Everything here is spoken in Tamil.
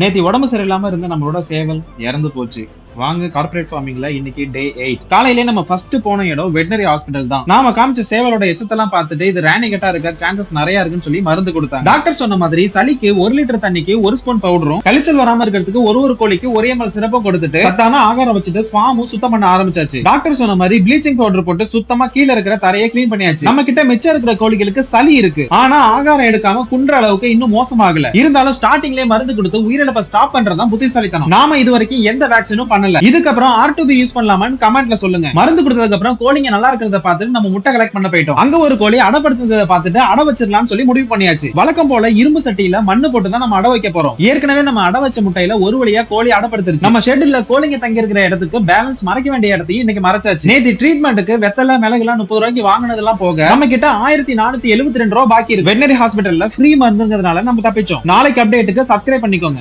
நேத்து உடம்பு சரியில்லாம இருந்த நம்மளோட சேவல் இறந்து போச்சு. வாங்க கார்ப்பரேட் ஃபார்மிங்ல இன்னைக்கு டே 8. காலையிலே நம்ம ஃபர்ஸ்ட் போன இடம் வெட்டனரி ஹாஸ்பிடல் தான். நாம காமிச்ச சேவலோட எச்சத்தெல்லாம் பார்த்துட்டு இது ராணிகட்டா இருக்க சான்சஸ் நிறைய இருக்குன்னு சொல்லி மருந்து கொடுத்தாங்க. டாக்டர் சொன்ன மாதிரி சளிக்கு 1 லிட்டர் தண்ணிக்கு 1 ஸ்பூன் பவுடரும், கழிச்சல் வராம இருக்கிறதுக்கு ஒரு கோழிக்கு 1 ml சிறப்பும் கொடுத்துட்டு சத்தான ஆகாரம் வச்சுட்டு ஃபார்மும் சுத்தம் பண்ண ஆரம்பிச்சாச்சு. டாக்டர் சொன்ன மாதிரி ப்ளீச்சிங் பவுடர் போட்டு சுத்தமா கீழ இருக்கிற தரையை கிளீன் பண்ணியாச்சு. நம்ம கிட்ட மிச்சம் இருக்கிற கோழிகளுக்கு சளி இருக்கு, ஆனா ஆகாரம் எடுக்காம குன்ற அளவுக்கு இன்னும் மோசமாகல. இருந்தாலும் ஸ்டார்டிங்லயே மருந்து கொடுத்து உயிரிழப்பை ஸ்டாப் பண்றதுதான் புத்திசாலித்தனம். நாம இது வரைக்கும் எந்த வேக்சினும் பண்ணல. இதுக்கப்புறம் R2B யூஸ் பண்ணலாமான்னு கமெண்ட்ல சொல்லுங்க. மருந்து கொடுத்ததுக்கு அப்புறம் கோழிங்க நல்லா இருக்கிறத பார்த்துட்டு நம்ம முட்டை கலெக்ட் பண்ண போயிட்டோம். அங்க ஒரு கோழி அடப்படுத்ததை பார்த்துட்டு அட வச்சிடலாம்னு சொல்லி முடிவு பண்ணியாச்சு. வழக்கம் போல இரும்பு சட்டியில மண்ணு போட்டு தான் நம்ம அட வைக்க போறோம். ஏற்கனவே நம்ம அட வச்ச முட்டையில ஒரு வழியா கோழி அடப்படுத்துருச்சு. நம்ம ஷெட்ல கோழிங்க தங்கி இருக்கிற இடத்துக்கு பேலன்ஸ் மறைக்க வேண்டிய இடத்தையும் இன்னைக்கு மறைச்சாச்சு. நேத்து ட்ரீட்மெண்ட்டுக்கு வெத்தலை மிளகுலாம் 30 ரூபாய்க்கு வாங்கினதெல்லாம் போக நம்ம கிட்ட 1472 ரூபாய் பாக்கி இருக்கு. வெட்டனரி ஹாஸ்பிட்டல்ல ஃப்ரீ மருந்துங்கிறதுனால நம்ம தப்பிச்சோம். நாளைக்கு அப்டேட்டுக்கு சப்ஸ்கிரைப் பண்ணிக்கோங்க.